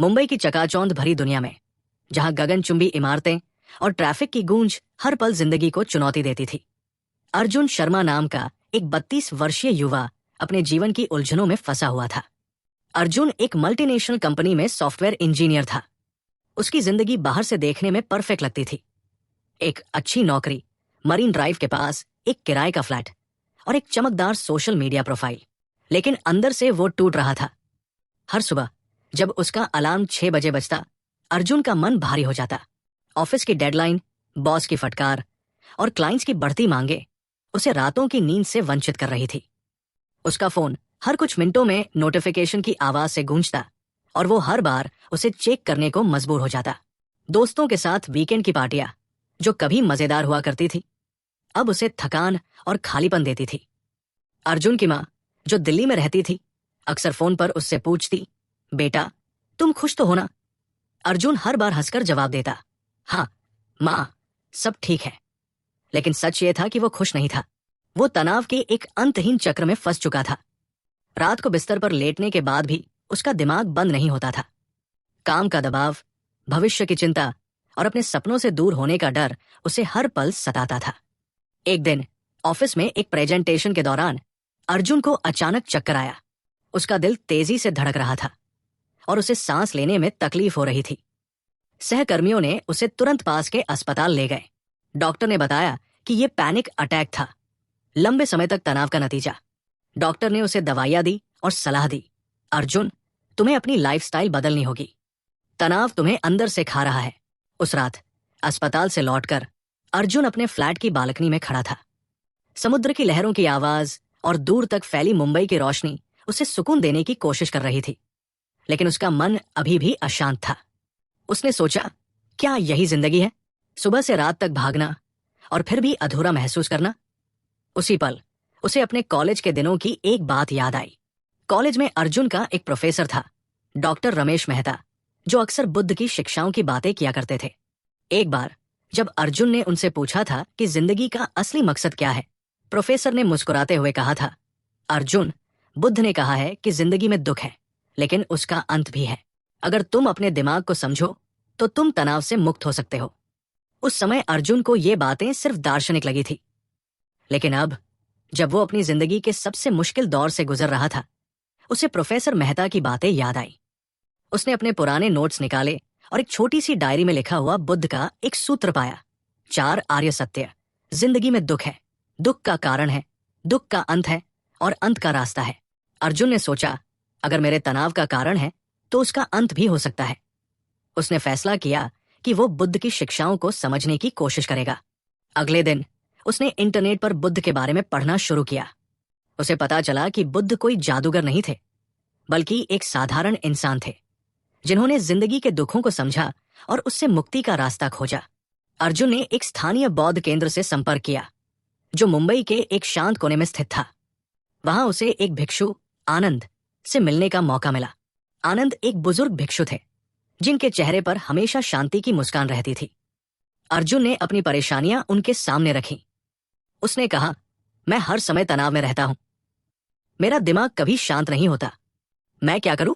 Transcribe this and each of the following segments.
मुंबई की चकाचौंध भरी दुनिया में, जहां गगनचुंबी इमारतें और ट्रैफिक की गूंज हर पल जिंदगी को चुनौती देती थी, अर्जुन शर्मा नाम का एक 32 वर्षीय युवा अपने जीवन की उलझनों में फंसा हुआ था। अर्जुन एक मल्टीनेशनल कंपनी में सॉफ्टवेयर इंजीनियर था। उसकी जिंदगी बाहर से देखने में परफेक्ट लगती थी। एक अच्छी नौकरी, मरीन ड्राइव के पास एक किराए का फ्लैट और एक चमकदार सोशल मीडिया प्रोफाइल। लेकिन अंदर से वो टूट रहा था। हर सुबह जब उसका अलार्म 6 बजे बजता, अर्जुन का मन भारी हो जाता। ऑफिस की डेडलाइन, बॉस की फटकार और क्लाइंट्स की बढ़ती मांगे उसे रातों की नींद से वंचित कर रही थी। उसका फोन हर कुछ मिनटों में नोटिफिकेशन की आवाज से गूंजता और वो हर बार उसे चेक करने को मजबूर हो जाता। दोस्तों के साथ वीकेंड की पार्टियां, जो कभी मजेदार हुआ करती थी, अब उसे थकान और खालीपन देती थी। अर्जुन की माँ, जो दिल्ली में रहती थी, अक्सर फोन पर उससे पूछती, बेटा तुम खुश तो हो ना? अर्जुन हर बार हंसकर जवाब देता, हाँ माँ, सब ठीक है। लेकिन सच ये था कि वो खुश नहीं था। वो तनाव के एक अंतहीन चक्र में फंस चुका था। रात को बिस्तर पर लेटने के बाद भी उसका दिमाग बंद नहीं होता था। काम का दबाव, भविष्य की चिंता और अपने सपनों से दूर होने का डर उसे हर पल सताता था। एक दिन ऑफिस में एक प्रेजेंटेशन के दौरान अर्जुन को अचानक चक्कर आया। उसका दिल तेजी से धड़क रहा था और उसे सांस लेने में तकलीफ हो रही थी। सहकर्मियों ने उसे तुरंत पास के अस्पताल ले गए। डॉक्टर ने बताया कि यह पैनिक अटैक था, लंबे समय तक तनाव का नतीजा। डॉक्टर ने उसे दवाइयां दी और सलाह दी, अर्जुन तुम्हें अपनी लाइफस्टाइल बदलनी होगी, तनाव तुम्हें अंदर से खा रहा है। उस रात अस्पताल से लौटकर अर्जुन अपने फ्लैट की बालकनी में खड़ा था। समुद्र की लहरों की आवाज और दूर तक फैली मुंबई की रोशनी उसे सुकून देने की कोशिश कर रही थी। लेकिन उसका मन अभी भी अशांत था। उसने सोचा, क्या यही जिंदगी है? सुबह से रात तक भागना और फिर भी अधूरा महसूस करना। उसी पल उसे अपने कॉलेज के दिनों की एक बात याद आई। कॉलेज में अर्जुन का एक प्रोफेसर था, डॉक्टर रमेश मेहता, जो अक्सर बुद्ध की शिक्षाओं की बातें किया करते थे। एक बार जब अर्जुन ने उनसे पूछा था कि जिंदगी का असली मकसद क्या है, प्रोफेसर ने मुस्कुराते हुए कहा था, अर्जुन, बुद्ध ने कहा है कि जिंदगी में दुख है, लेकिन उसका अंत भी है। अगर तुम अपने दिमाग को समझो तो तुम तनाव से मुक्त हो सकते हो। उस समय अर्जुन को ये बातें सिर्फ दार्शनिक लगी थी। लेकिन अब जब वो अपनी जिंदगी के सबसे मुश्किल दौर से गुजर रहा था, उसे प्रोफेसर मेहता की बातें याद आई। उसने अपने पुराने नोट्स निकाले और एक छोटी सी डायरी में लिखा हुआ बुद्ध का एक सूत्र पाया, 4 आर्य सत्य। जिंदगी में दुख है, दुख का कारण है, दुख का अंत है और अंत का रास्ता है। अर्जुन ने सोचा, अगर मेरे तनाव का कारण है तो उसका अंत भी हो सकता है। उसने फैसला किया कि वो बुद्ध की शिक्षाओं को समझने की कोशिश करेगा। अगले दिन उसने इंटरनेट पर बुद्ध के बारे में पढ़ना शुरू किया। उसे पता चला कि बुद्ध कोई जादूगर नहीं थे, बल्कि एक साधारण इंसान थे, जिन्होंने जिंदगी के दुखों को समझा और उससे मुक्ति का रास्ता खोजा। अर्जुन ने एक स्थानीय बौद्ध केंद्र से संपर्क किया, जो मुंबई के एक शांत कोने में स्थित था। वहां उसे एक भिक्षु आनंद से मिलने का मौका मिला। आनंद एक बुजुर्ग भिक्षु थे, जिनके चेहरे पर हमेशा शांति की मुस्कान रहती थी। अर्जुन ने अपनी परेशानियां उनके सामने रखी। उसने कहा, मैं हर समय तनाव में रहता हूं, मेरा दिमाग कभी शांत नहीं होता, मैं क्या करूं?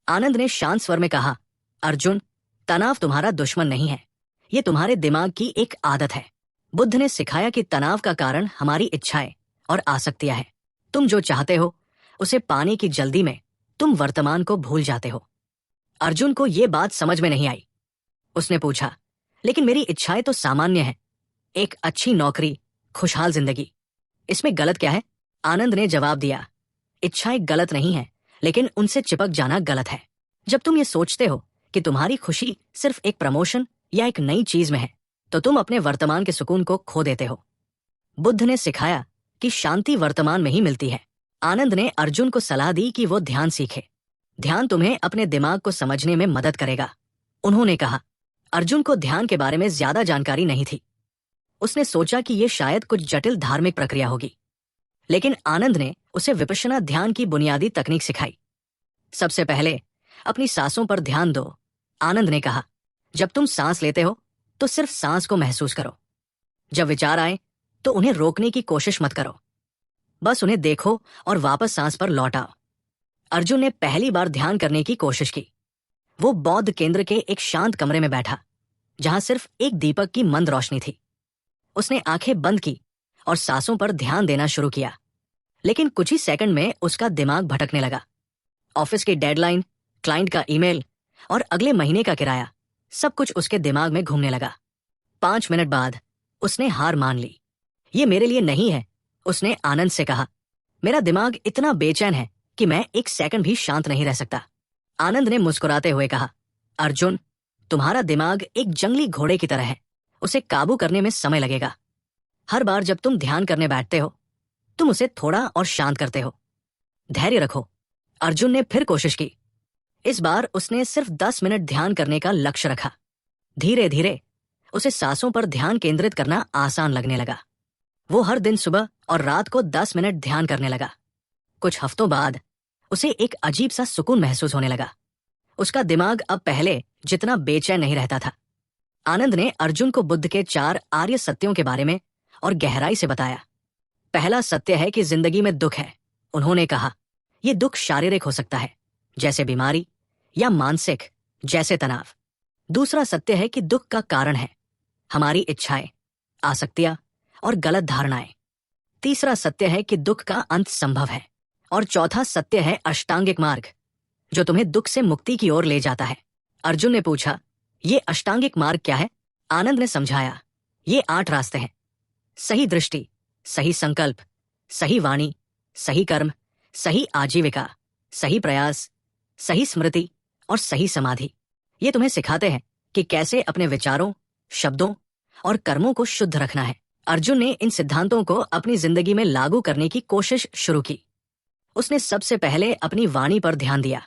आनंद ने शांत स्वर में कहा, अर्जुन, तनाव तुम्हारा दुश्मन नहीं है, यह तुम्हारे दिमाग की एक आदत है। बुद्ध ने सिखाया कि तनाव का कारण हमारी इच्छाएं और आसक्तियां हैं। तुम जो चाहते हो उसे पाने की जल्दी में तुम वर्तमान को भूल जाते हो। अर्जुन को यह बात समझ में नहीं आई। उसने पूछा, लेकिन मेरी इच्छाएं तो सामान्य हैं, एक अच्छी नौकरी, खुशहाल जिंदगी, इसमें गलत क्या है? आनंद ने जवाब दिया, इच्छाएं गलत नहीं है, लेकिन उनसे चिपक जाना गलत है। जब तुम ये सोचते हो कि तुम्हारी खुशी सिर्फ एक प्रमोशन या एक नई चीज में है, तो तुम अपने वर्तमान के सुकून को खो देते हो। बुद्ध ने सिखाया कि शांति वर्तमान में ही मिलती है। आनंद ने अर्जुन को सलाह दी कि वो ध्यान सीखे। ध्यान तुम्हें अपने दिमाग को समझने में मदद करेगा। उन्होंने कहा। अर्जुन को ध्यान के बारे में ज्यादा जानकारी नहीं थी। उसने सोचा कि यह शायद कुछ जटिल धार्मिक प्रक्रिया होगी, लेकिन आनंद ने उसे विपश्यना ध्यान की बुनियादी तकनीक सिखाई। सबसे पहले अपनी सांसों पर ध्यान दो, आनंद ने कहा। जब तुम सांस लेते हो तो सिर्फ सांस को महसूस करो। जब विचार आए तो उन्हें रोकने की कोशिश मत करो, बस उन्हें देखो और वापस सांस पर लौट आओ। अर्जुन ने पहली बार ध्यान करने की कोशिश की। वो बौद्ध केंद्र के एक शांत कमरे में बैठा, जहां सिर्फ एक दीपक की मंद रोशनी थी। उसने आंखें बंद की और सांसों पर ध्यान देना शुरू किया। लेकिन कुछ ही सेकंड में उसका दिमाग भटकने लगा। ऑफिस की डेडलाइन, क्लाइंट का ईमेल और अगले महीने का किराया, सब कुछ उसके दिमाग में घूमने लगा। 5 मिनट बाद उसने हार मान ली। ये मेरे लिए नहीं है, उसने आनंद से कहा। मेरा दिमाग इतना बेचैन है कि मैं एक सेकंड भी शांत नहीं रह सकता। आनंद ने मुस्कुराते हुए कहा, अर्जुन, तुम्हारा दिमाग एक जंगली घोड़े की तरह है। उसे काबू करने में समय लगेगा। हर बार जब तुम ध्यान करने बैठते हो, तुम उसे थोड़ा और शांत करते हो। धैर्य रखो। अर्जुन ने फिर कोशिश की। इस बार उसने सिर्फ 10 मिनट ध्यान करने का लक्ष्य रखा। धीरे धीरे उसे सांसों पर ध्यान केंद्रित करना आसान लगने लगा। वो हर दिन सुबह और रात को 10 मिनट ध्यान करने लगा। कुछ हफ्तों बाद उसे एक अजीब सा सुकून महसूस होने लगा। उसका दिमाग अब पहले जितना बेचैन नहीं रहता था। आनंद ने अर्जुन को बुद्ध के 4 आर्य सत्यों के बारे में और गहराई से बताया। पहला सत्य है कि जिंदगी में दुख है। उन्होंने कहा, यह दुख शारीरिक हो सकता है, जैसे बीमारी, या मानसिक, जैसे तनाव। दूसरा सत्य है कि दुख का कारण है हमारी इच्छाएं, आसक्तियां और गलत धारणाएं। तीसरा सत्य है कि दुख का अंत संभव है। और चौथा सत्य है अष्टांगिक मार्ग, जो तुम्हें दुख से मुक्ति की ओर ले जाता है। अर्जुन ने पूछा, ये अष्टांगिक मार्ग क्या है? आनंद ने समझाया, ये 8 रास्ते हैं। सही दृष्टि, सही संकल्प, सही वाणी, सही कर्म, सही आजीविका, सही प्रयास, सही स्मृति और सही समाधि। ये तुम्हें सिखाते हैं कि कैसे अपने विचारों, शब्दों और कर्मों को शुद्ध रखना है। अर्जुन ने इन सिद्धांतों को अपनी जिंदगी में लागू करने की कोशिश शुरू की। उसने सबसे पहले अपनी वाणी पर ध्यान दिया।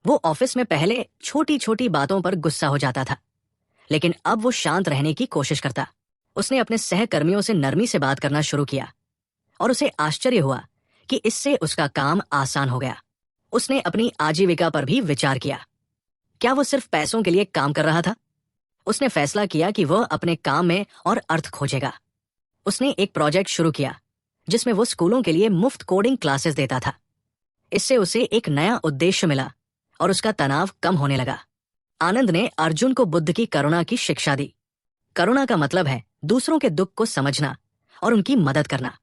वो ऑफिस में पहले छोटी छोटी बातों पर गुस्सा हो जाता था, लेकिन अब वो शांत रहने की कोशिश करता। उसने अपने सहकर्मियों से नरमी से बात करना शुरू किया और उसे आश्चर्य हुआ कि इससे उसका काम आसान हो गया। उसने अपनी आजीविका पर भी विचार किया। क्या वो सिर्फ पैसों के लिए काम कर रहा था? उसने फैसला किया कि वह अपने काम में और अर्थ खोजेगा। उसने एक प्रोजेक्ट शुरू किया जिसमें वो स्कूलों के लिए मुफ्त कोडिंग क्लासेस देता था। इससे उसे एक नया उद्देश्य मिला और उसका तनाव कम होने लगा। आनंद ने अर्जुन को बुद्ध की करुणा की शिक्षा दी। करुणा का मतलब है दूसरों के दुख को समझना और उनकी मदद करना।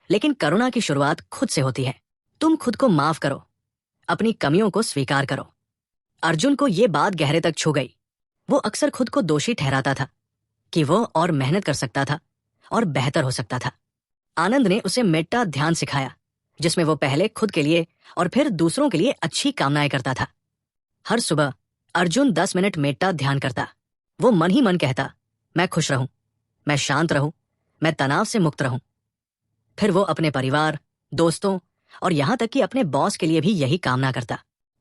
लेकिन करुणा की शुरुआत खुद से होती है। तुम खुद को माफ करो, अपनी कमियों को स्वीकार करो। अर्जुन को यह बात गहरे तक छू गई। वो अक्सर खुद को दोषी ठहराता था कि वो और मेहनत कर सकता था और बेहतर हो सकता था। आनंद ने उसे मेट्टा ध्यान सिखाया, जिसमें वो पहले खुद के लिए और फिर दूसरों के लिए अच्छी कामनाएं करता था। हर सुबह अर्जुन 10 मिनट मेट्टा ध्यान करता। वो मन ही मन कहता, मैं खुश रहूं, मैं शांत रहूं, मैं तनाव से मुक्त रहूं। फिर वो अपने परिवार, दोस्तों और यहां तक कि अपने बॉस के लिए भी यही कामना करता।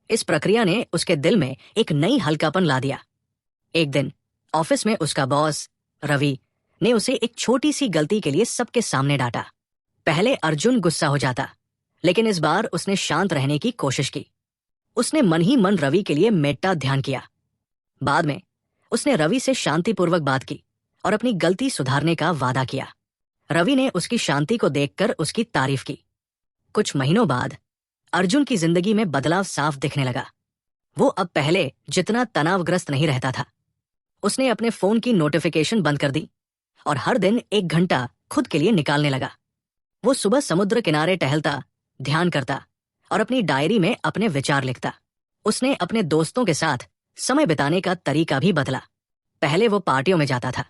इस प्रक्रिया ने उसके दिल में एक नई हल्कापन ला दिया। एक दिन ऑफिस में उसका बॉस रवि ने उसे एक छोटी सी गलती के लिए सबके सामने डांटा। पहले अर्जुन गुस्सा हो जाता, लेकिन इस बार उसने शांत रहने की कोशिश की। उसने मन ही मन रवि के लिए मेट्टा ध्यान किया। बाद में उसने रवि से शांतिपूर्वक बात की और अपनी गलती सुधारने का वादा किया। रवि ने उसकी शांति को देखकर उसकी तारीफ की। कुछ महीनों बाद अर्जुन की जिंदगी में बदलाव साफ दिखने लगा। वो अब पहले जितना तनावग्रस्त नहीं रहता था। उसने अपने फोन की नोटिफिकेशन बंद कर दी और हर दिन 1 घंटा खुद के लिए निकालने लगा। वो सुबह समुद्र किनारे टहलता, ध्यान करता और अपनी डायरी में अपने विचार लिखता। उसने अपने दोस्तों के साथ समय बिताने का तरीका भी बदला। पहले वो पार्टियों में जाता था,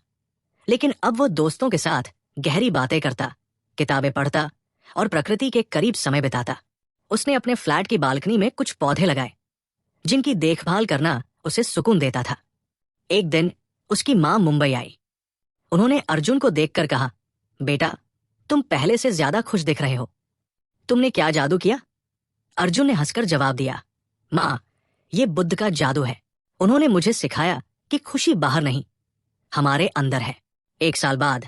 लेकिन अब वो दोस्तों के साथ गहरी बातें करता, किताबें पढ़ता और प्रकृति के करीब समय बिताता। उसने अपने फ्लैट की बालकनी में कुछ पौधे लगाए, जिनकी देखभाल करना उसे सुकून देता था। एक दिन उसकी मां मुंबई आई। उन्होंने अर्जुन को देखकर कहा, बेटा, तुम पहले से ज्यादा खुश दिख रहे हो। तुमने क्या जादू किया? अर्जुन ने हंसकर जवाब दिया, मां, ये बुद्ध का जादू है। उन्होंने मुझे सिखाया कि खुशी बाहर नहीं, हमारे अंदर है। 1 साल बाद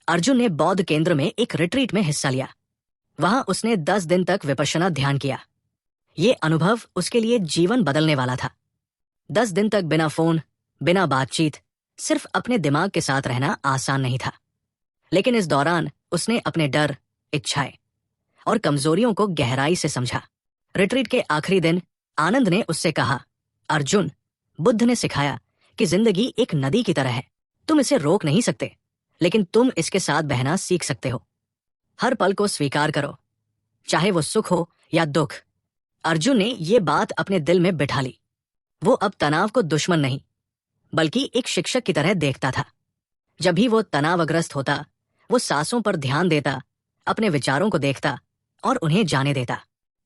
अर्जुन ने बौद्ध केंद्र में एक रिट्रीट में हिस्सा लिया। वहां उसने 10 दिन तक विपश्यना ध्यान किया। ये अनुभव उसके लिए जीवन बदलने वाला था। 10 दिन तक बिना फोन, बिना बातचीत, सिर्फ अपने दिमाग के साथ रहना आसान नहीं था। लेकिन इस दौरान उसने अपने डर, इच्छाएं और कमजोरियों को गहराई से समझा। रिट्रीट के आखिरी दिन आनंद ने उससे कहा, अर्जुन, बुद्ध ने सिखाया कि जिंदगी एक नदी की तरह है। तुम इसे रोक नहीं सकते, लेकिन तुम इसके साथ बहना सीख सकते हो। हर पल को स्वीकार करो, चाहे वो सुख हो या दुख। अर्जुन ने ये बात अपने दिल में बिठा ली। वो अब तनाव को दुश्मन नहीं, बल्कि एक शिक्षक की तरह देखता था। जब भी वो तनावग्रस्त होता, वो सांसों पर ध्यान देता, अपने विचारों को देखता और उन्हें जाने देता।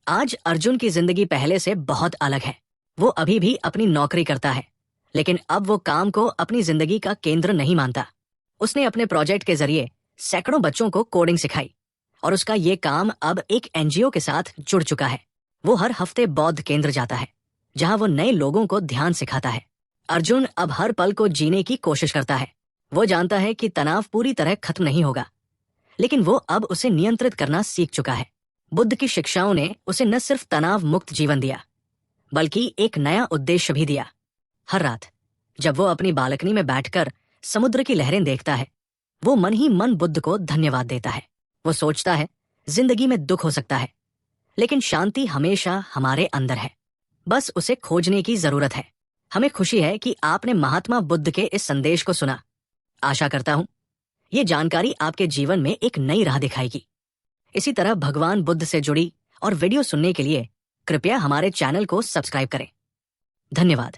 आज अर्जुन की जिंदगी पहले से बहुत अलग है। वो अभी भी अपनी नौकरी करता है, लेकिन अब वो काम को अपनी जिंदगी का केंद्र नहीं मानता। उसने अपने प्रोजेक्ट के जरिए सैकड़ों बच्चों को कोडिंग सिखाई और उसका ये काम अब एक एनजीओ के साथ जुड़ चुका है। वो हर हफ्ते बौद्ध केंद्र जाता है, जहां वो नए लोगों को ध्यान सिखाता है। अर्जुन अब हर पल को जीने की कोशिश करता है। वो जानता है कि तनाव पूरी तरह खत्म नहीं होगा, लेकिन वो अब उसे नियंत्रित करना सीख चुका है। बुद्ध की शिक्षाओं ने उसे न सिर्फ तनाव मुक्त जीवन दिया, बल्कि एक नया उद्देश्य भी दिया। हर रात जब वो अपनी बालकनी में बैठकर समुद्र की लहरें देखता है, वो मन ही मन बुद्ध को धन्यवाद देता है। वो सोचता है, जिंदगी में दुख हो सकता है, लेकिन शांति हमेशा हमारे अंदर है, बस उसे खोजने की जरूरत है। हमें खुशी है कि आपने महात्मा बुद्ध के इस संदेश को सुना। आशा करता हूं ये जानकारी आपके जीवन में एक नई राह दिखाएगी। इसी तरह भगवान बुद्ध से जुड़ी और वीडियो सुनने के लिए कृपया हमारे चैनल को सब्सक्राइब करें। धन्यवाद।